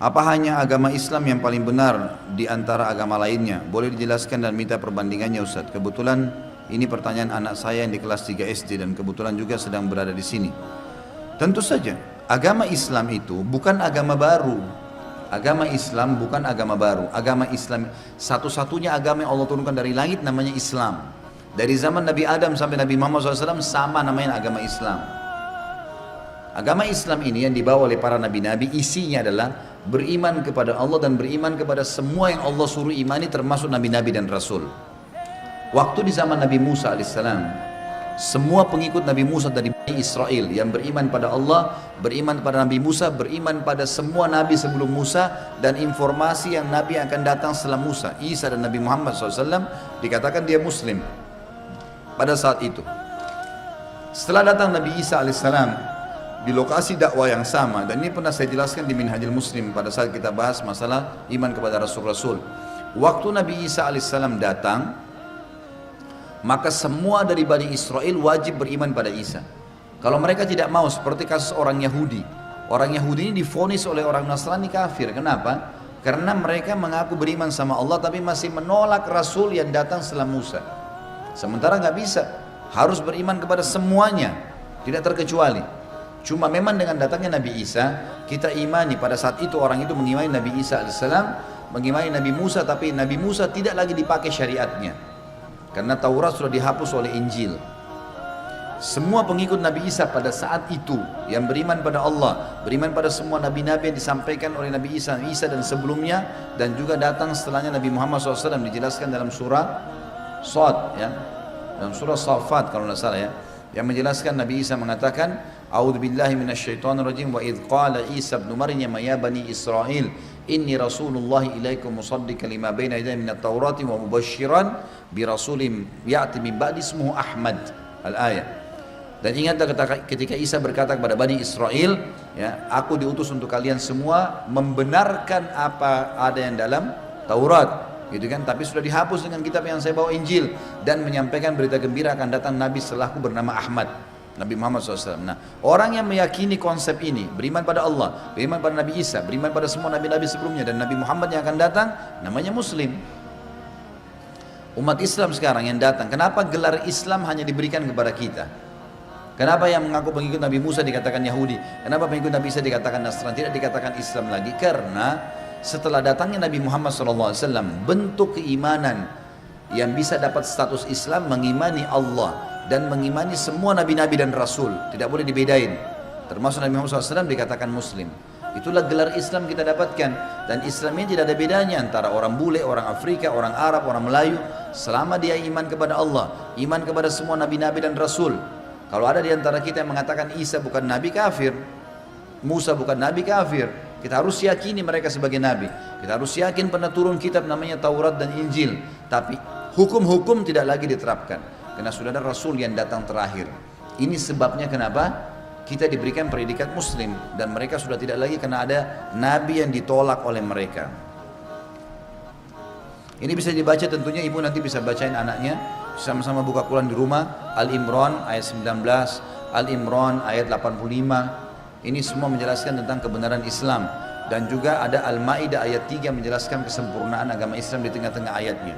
Apa hanya agama Islam yang paling benar di antara agama lainnya? Boleh dijelaskan dan minta perbandingannya Ustaz. Kebetulan ini pertanyaan anak saya yang di kelas 3 SD dan kebetulan juga sedang berada di sini. Tentu saja, agama Islam itu bukan agama baru. Agama Islam bukan agama baru. Agama Islam satu-satunya agama yang Allah turunkan dari langit namanya Islam. Dari zaman Nabi Adam sampai Nabi Muhammad SAW sama namanya agama Islam. Agama Islam ini yang dibawa oleh para nabi-nabi isinya adalah beriman kepada Allah dan beriman kepada semua yang Allah suruh imani termasuk nabi-nabi dan rasul. Waktu di zaman Nabi Musa alaihissalam, semua pengikut Nabi Musa dari Bani Israel yang beriman pada Allah, beriman pada Nabi Musa, beriman pada semua nabi sebelum Musa dan informasi yang nabi akan datang setelah Musa, Isa dan Nabi Muhammad SAW dikatakan dia muslim pada saat itu. Setelah datang Nabi Isa alaihissalam di lokasi dakwah yang sama, dan ini pernah saya jelaskan di Minhajul Muslim pada saat kita bahas masalah iman kepada Rasul-Rasul. Waktu Nabi Isa alaihissalam datang, maka semua dari Bani Israel wajib beriman pada Isa. Kalau mereka tidak mau, seperti kasus orang Yahudi. Orang Yahudi ini divonis oleh orang Nasrani kafir. Kenapa? Karena mereka mengaku beriman sama Allah tapi masih menolak Rasul yang datang setelah Musa. Sementara nggak bisa, harus beriman kepada semuanya, tidak terkecuali. Cuma memang dengan datangnya Nabi Isa, kita imani pada saat itu orang itu mengimani Nabi Isa alaihissalam, mengimani Nabi Musa, tapi Nabi Musa tidak lagi dipakai syariatnya. Karena Taurat sudah dihapus oleh Injil. Semua pengikut Nabi Isa pada saat itu yang beriman pada Allah, beriman pada semua nabi-nabi yang disampaikan oleh Nabi Isa dan sebelumnya, dan juga datang setelahnya Nabi Muhammad SAW, dijelaskan dalam surah Shad, ya, dalam surah Safat kalau tidak salah, ya, yang menjelaskan Nabi Isa mengatakan, A'udzubillahi minasyaitonirrajim wa idz qala Isa ibn Maryam ya bani Israil inni rasulullah ilaikum musaddiqan lima baina yadayya minat taurati wa mubasysyiran bi rasulin ya'ti min ba'di ismuhu Ahmad al-ayat. Dan ingatlah ketika Isa berkata kepada Bani Israel, ya, aku diutus untuk kalian semua membenarkan apa ada yang dalam Taurat, gitu kan, tapi sudah dihapus dengan kitab yang saya bawa, Injil, dan menyampaikan berita gembira akan datang Nabi setelahku bernama Ahmad, Nabi Muhammad SAW. Nah, orang yang meyakini konsep ini, beriman pada Allah, beriman pada Nabi Isa, beriman pada semua nabi-nabi sebelumnya dan Nabi Muhammad yang akan datang, namanya Muslim. Umat Islam sekarang yang datang, kenapa gelar Islam hanya diberikan kepada kita? Kenapa yang mengaku pengikut Nabi Musa dikatakan Yahudi? Kenapa pengikut Nabi Isa dikatakan Nasrani, tidak dikatakan Islam lagi? Karena setelah datangnya Nabi Muhammad SAW, bentuk keimanan yang bisa dapat status Islam mengimani Allah dan mengimani semua nabi-nabi dan rasul, tidak boleh dibedain, termasuk Nabi Muhammad SAW dikatakan Muslim. Itulah gelar Islam kita dapatkan, dan Islam ini tidak ada bedanya antara orang bule, orang Afrika, orang Arab, orang Melayu, selama dia iman kepada Allah, iman kepada semua nabi-nabi dan rasul. Kalau ada di antara kita yang mengatakan Isa bukan nabi, kafir, Musa bukan nabi, kafir. Kita harus yakini mereka sebagai nabi. Kita harus yakin pernah turun kitab namanya Taurat dan Injil, tapi hukum-hukum tidak lagi diterapkan karena sudah ada Rasul yang datang terakhir. Ini sebabnya kenapa kita diberikan predikat Muslim, dan mereka sudah tidak lagi karena ada nabi yang ditolak oleh mereka. Ini bisa dibaca, tentunya ibu nanti bisa bacain anaknya, sama-sama buka Quran di rumah. Al-Imran ayat 19, Al-Imran ayat 85. Ini semua menjelaskan tentang kebenaran Islam, dan juga ada Al-Maidah ayat 3 menjelaskan kesempurnaan agama Islam di tengah-tengah ayatnya.